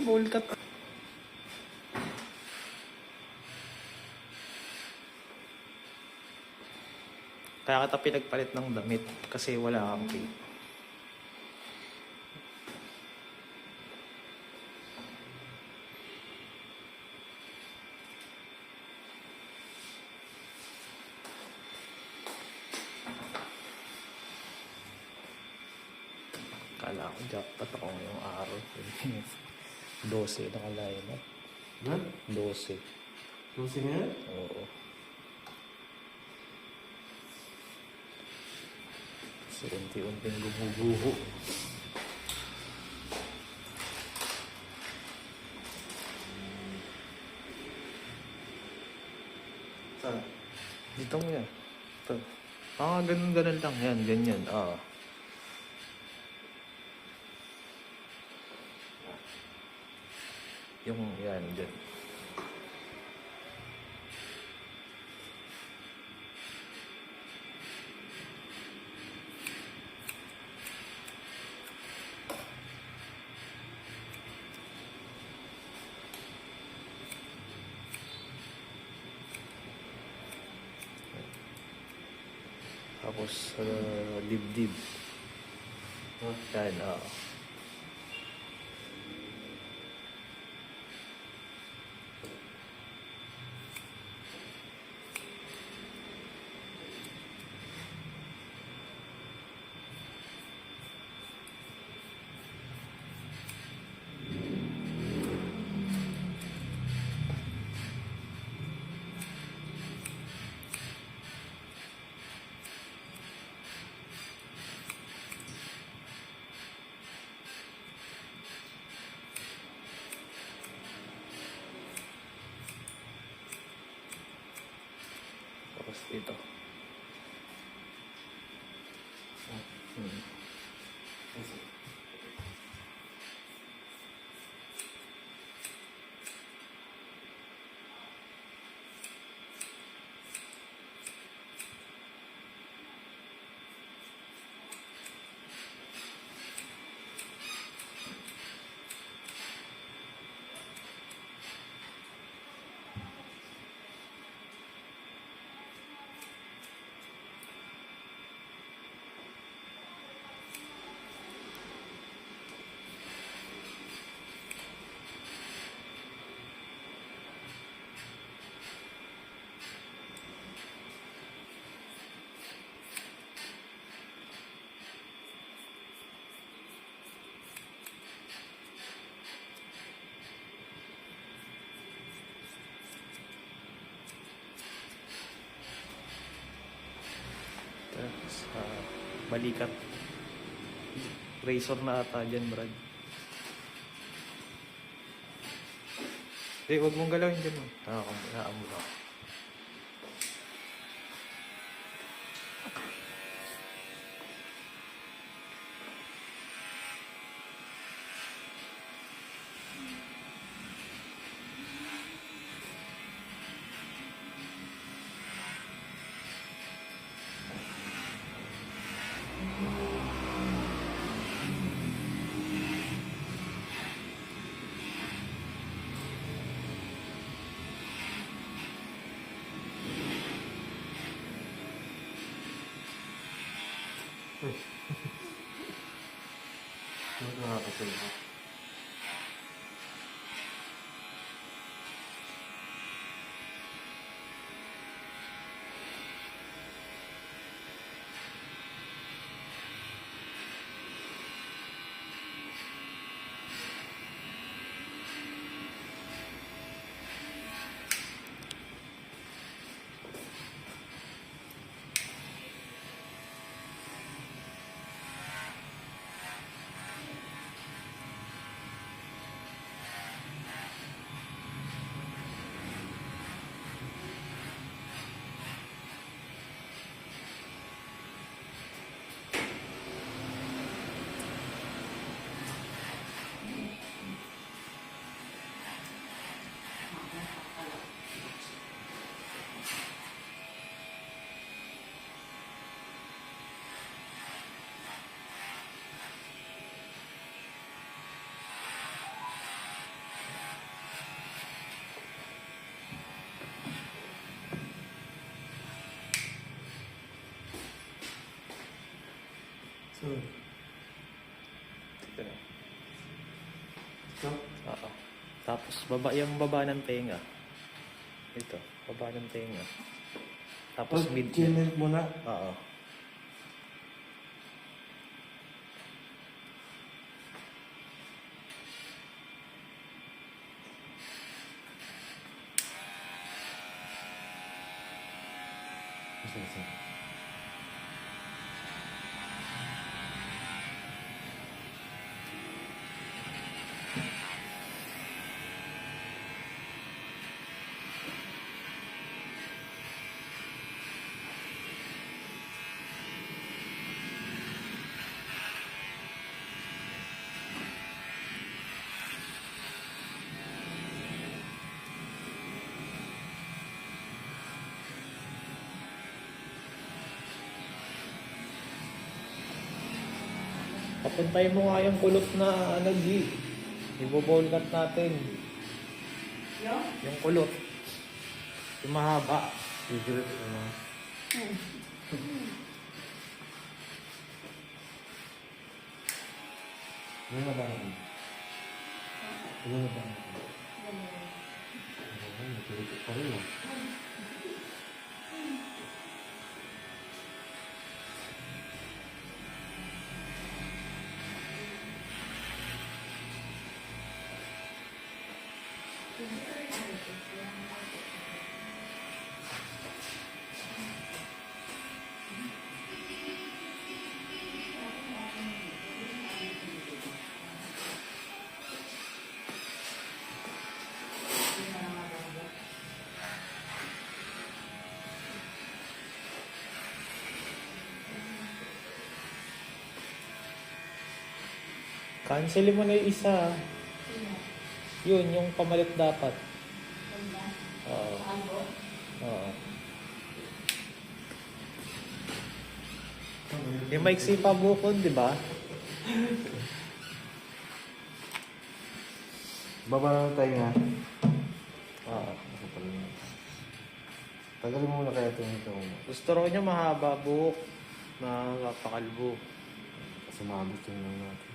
bowl cut. Kaya kita pinagpalit ng damit kasi wala kang tape. Kala ko jackpot ako ngayong araw. 12 nakalaya na. Ha? 12. 12 nga? Oo. Kasi unti-unting gumuguho. Saan? Dito mo yan. Ito. Ganun lang. Yan, ganyan. Yung yan, dyan. Tapos, dibdib. Yan, Tapos dito. Tapos, balikat. Razor na ata dyan, Brad. Huwag mong galawin dyan. Hayaan mo lang. Nakakasalita. Ito na. Ito? Oo. Tapos yung baba ng tenga. Ito, baba ng tenga. Tapos mid. Chin muna. Oo. Isa. Papuntay mo nga yung kulot na ano, G. Iboball cut natin. Yung kulot. Yung mahaba. Figure it ano. Ano na ba natin? Ano na ba natin? Oo, natulikot pa rin ah. Cancel mo na yung isa. Yun, yung pamalit dapat. Oo. Oo. Yung maiksi pa bukod, di ba? Baba na tayo nga. Oo. Ako pala yun. Tagalin mo muna kaya ito. Gusto raw niya mahaba buhok na pakalbo. Kasi maabot yung lang natin.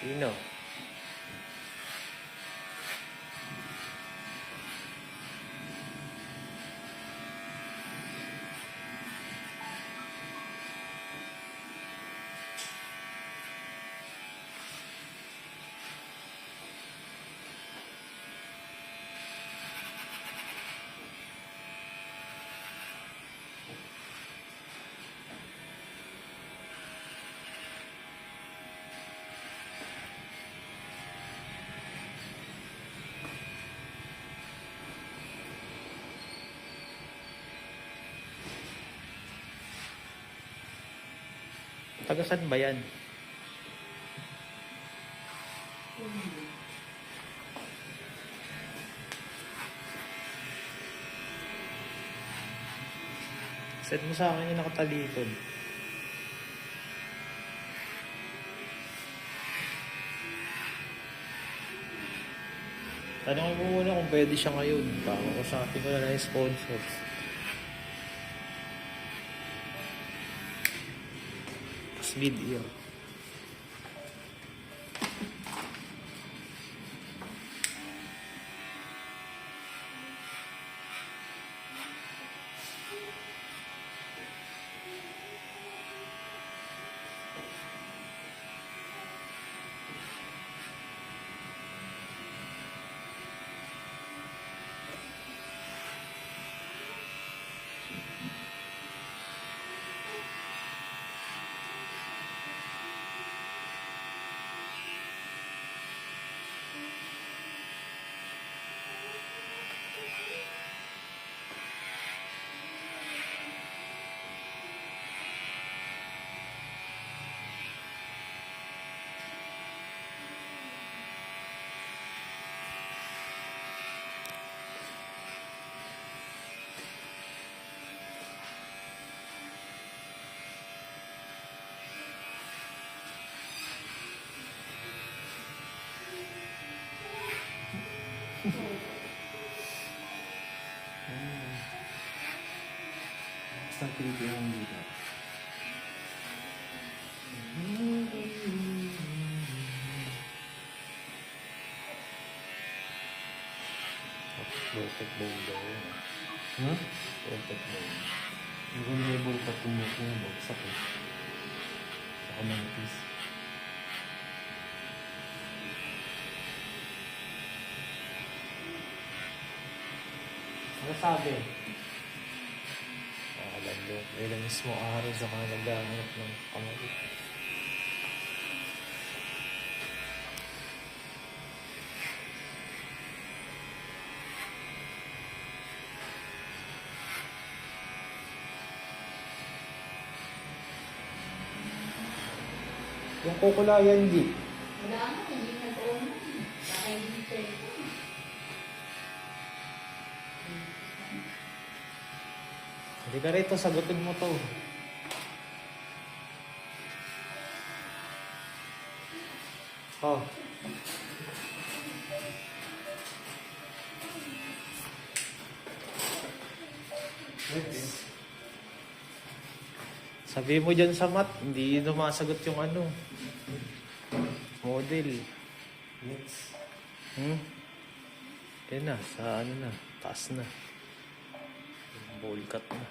Sino? Tagasan ba yan? Set mo sa akin yung nakatalikod. Tanongin mo muna kung pwede siya ngayon. Baka ko sa atin ko na yung sponsors. Mid-ear. Basta Pilipino ang dito. Perfect bowl daw yun. Hmm? Perfect bowl. Yung label pa tumutulog sa ko. Saka manipis. Ano sabi? Alam mo, ilang mismo araw sa mga naghahanap ng kamalit. Yung kukulayan, di. Wala na, hindi nag-on. Baka hindi cellphone. Hindi ka rito, sagutin mo to. Oh. Next. Sabi mo dyan sa mat, hindi sumasagot yung ano. Model. Next. Yan na, sa ano na, taas na. Bowl cut na.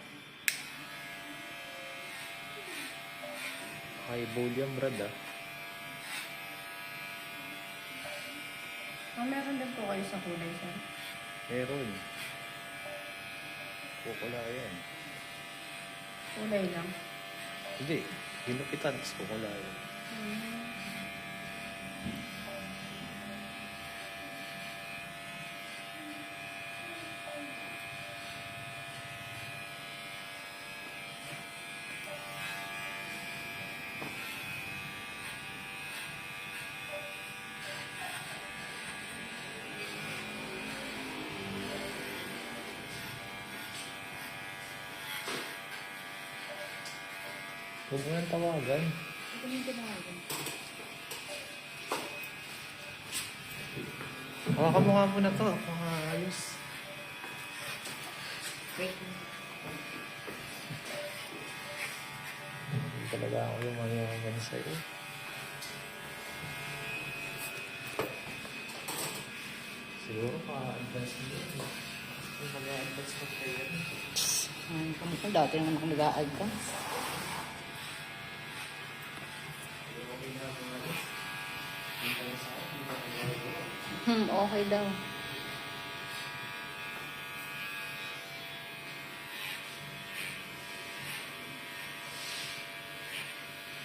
High bowl yan, brad ah. Meron din po kayo sa kulay, sir. Meron. Kukula yan. Kulay lang. Hindi, ginupitan, tapos kukula yan. Huwag mo nang tawagan. Ito yung tinawagan. Hawakan mo nga muna to, mga ayos. Wait. Hindi talaga ako yung mayaman sa'yo. Siguro pa-advance mo yun. Yung mag-a-advance mo kayo yan. Kung dati naman ako nag-a-advance. Okay daw.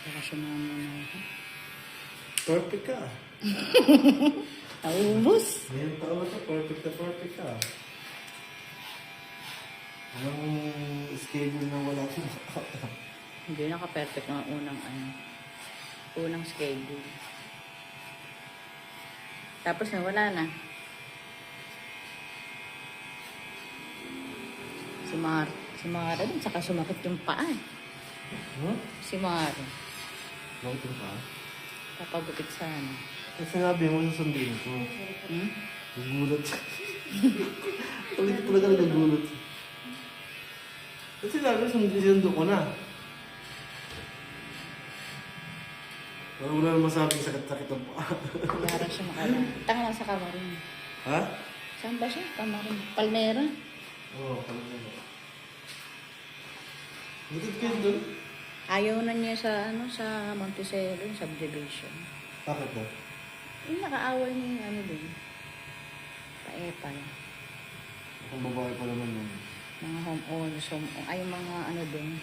Nakasunahan mo na ako. Perfect ka. Naubos? Ngayon taon na to, perfect na perfect ka. Anong schedule na wala ko? Hindi naka-perfect ng unang schedule. Tapos na wala na. Si Mara din, saka sumakit yung paa. Hmm? Si Mara, Bakit yung pa? papagupit sana. Kasi sinabi mo susundin ko. Hmm? Nagulat. Ulit ko talaga nagulat. Kasi sabi sinundo ko na. Parang wala naman sabing sakit-sakit ang paa. Wala siya makala. Tanga lang sa Kamarin. Ha? Saan ba siya? Kamarin. Palmera. Oo, pala naman. Bukod kayo doon? Ayaw na niya sa sa Montecelo, subdivision. Bakit ba? Yung nakaaway niya yung din. Paepal. Ang babae pa naman nun. Mga homeowners, ay yung mga doon.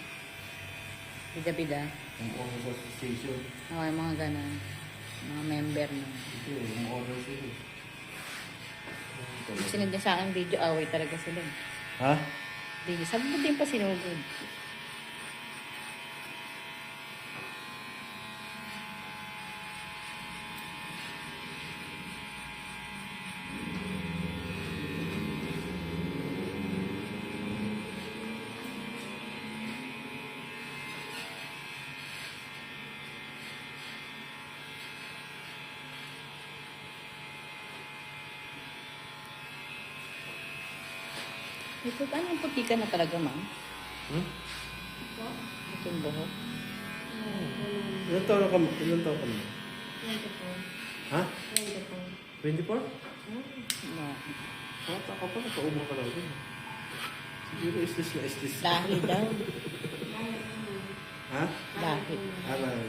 Bida-bida. Ang owners association. Ay, mga ganun. Mga member na. Ito eh, ang owners sila. Sinunod niya sa akin video, away talaga sila. Ha? Video, sabi mo din pa sinugod. Ito, ano yung puti ka na talaga, ma'am? Hmm? Ito yung buhok. Ilan taon ka mo? Ilan taon ka mo? 24. Ha? 24. 24? Na, Bata ka pa, nakauma ka lang din. Siguro islis na islis. lahi daw. Ha? Lahi. Alam.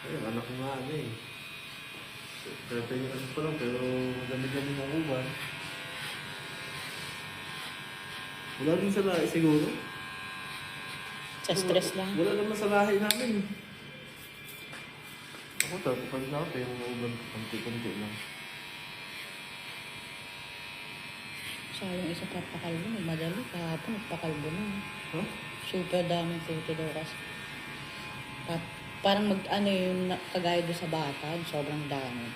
Ayun, anak ko nga ano eh. 30 years pa lang, pero dami-dami ng uban. Wala din sa lahi siguro. Sa stress lang. Wala naman sa lahi namin. Ako, tapos na ako, yung uban ko, konti-konti lang. Siya yung isa papakalbo, madali. Kahapon, nagpakalbo na. Huh? Super daming puto daw kasi. Parang ano yung kagaya doon sa bata, sobrang dami.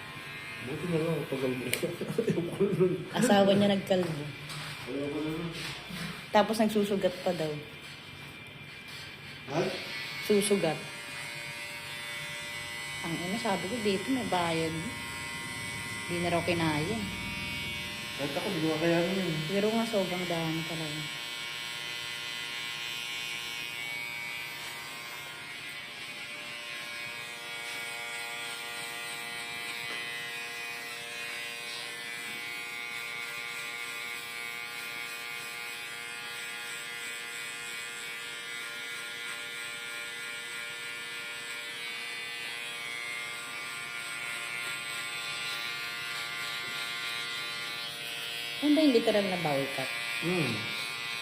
Buti na lang, tagal mo. Ayaw ko nun. Asawa niya nagkalbo. Ayaw ko nun. Tapos nagsusugat pa daw. Ha? Susugat. Ang ina, sabi ko, dito may bayad. Hindi na raw kinaya. Kahit ako, hindi ko kakayanin yun. Pero nga sobrang dami talaga. Ano ba yung literal na bowl cut?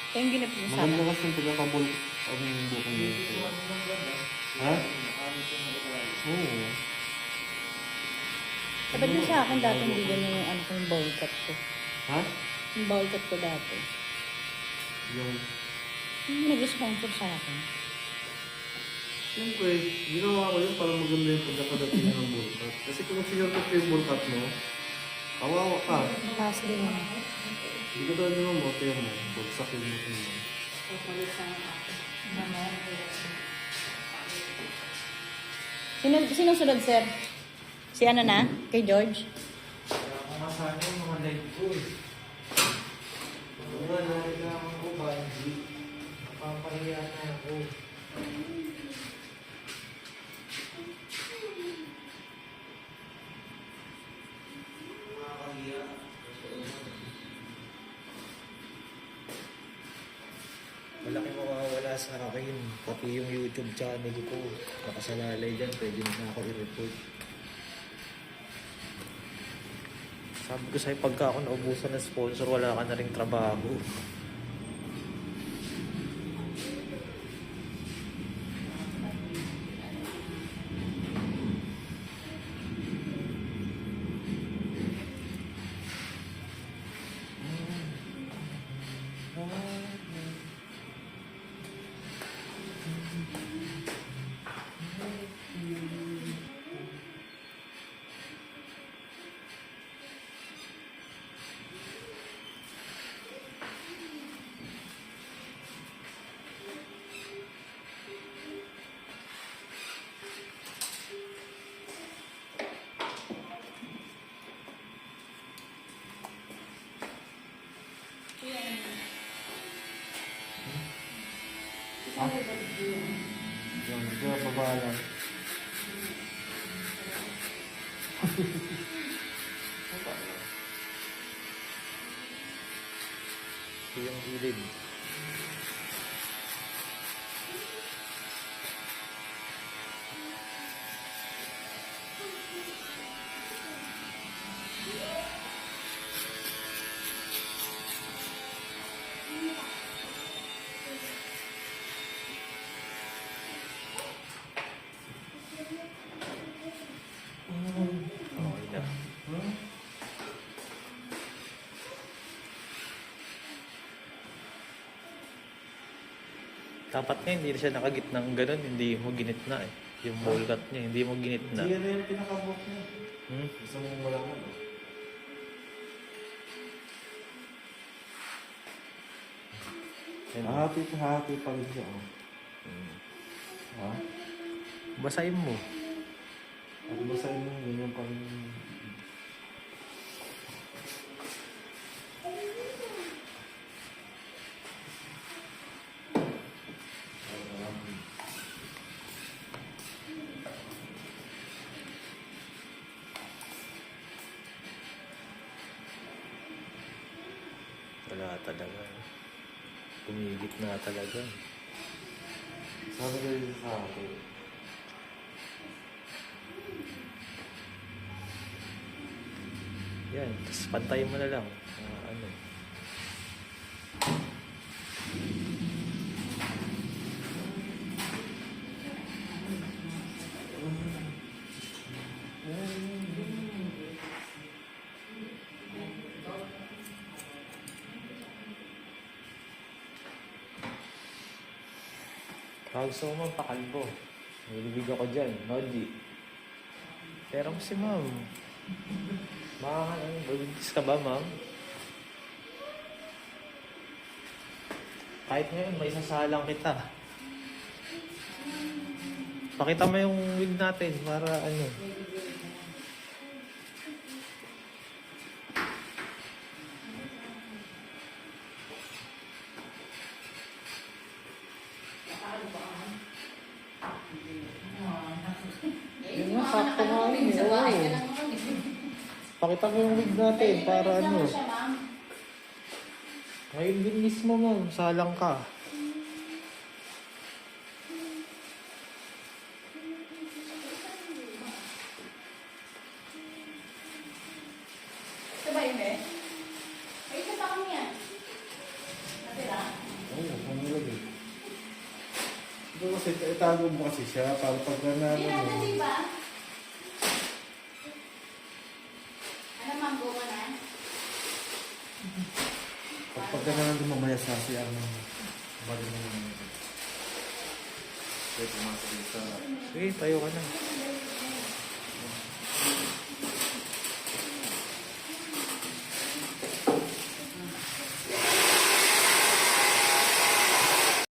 Kaya yung ginapit mo sa Maganda akin. kasi yung pagkakabol ang bukong dito. Ha? Oo. Sabi mo sa akin dati hindi ganyan yung ano ko yung bowl cut ko. Ha? Yung bowl cut ko dati. Yung... Yung nag-sponsor sa akin. Siyempre, ginawa ko yun para maganda yung pagkakadating ng bulkat. Kasi kung sinurtot ko yung bulkat mo, kawawa ka. Pass din mo. Hindi ka daw naman mo, kaya mo, bulsak yung mo mo. Sino sunod, sir? Si ano na? Kay George? Masana yung mga live ko eh. Wala, narigaman ko ba? Napapahiya na ako. Nakakahiya. Malaking mawawala sa akin. Pati yung YouTube channel ko. Nakasalalay dyan. Pwede na ako i-report. Sabi ko sa'yo, pagka ako naubusan ng sponsor, wala ka na ring trabaho. Yung, kaya baba lang. Ito yung gilid. Okay na. Dapat nga hindi siya nakagit ng ganun, hindi mo ginit na eh. Yung bowl cut niya, hindi mo ginit na. Hindi na yung pinakabok niya. Hmm? Gusto mong wala nga. Yan. Hati pa rin siya. Oh. Ha? Basahin mo. At basahin mo, ganyan pa rin. talaga. Pumigit na talaga. Sabi ko yun sa akin. Yan, tapos pantayin mo na lang. Ano. Kaya gusto mo pakalbo. Nilibig ako dyan, Nodi. Pero si ma'am. Babintis ka ba, ma'am? Kahit ngayon, may sasalang kita. Pakita mo yung wig natin para ano. Yun nga, sakto nga yun. Oo. Pakita mo yung wig natin para ano. Ngayon din mismo, ma'am. Salang ka. Ito ba yun eh? Ay, isa pa kami yan. Natira? Oo, kung nilagay. Ito kasi, itago mo kasi siya para pag na Hindi na, di ba? Ano ma'am, buka na? Pag gano'n din mamaya sa siya ang bali mo yung pwede pumasok din sa Sige, tayo ka na.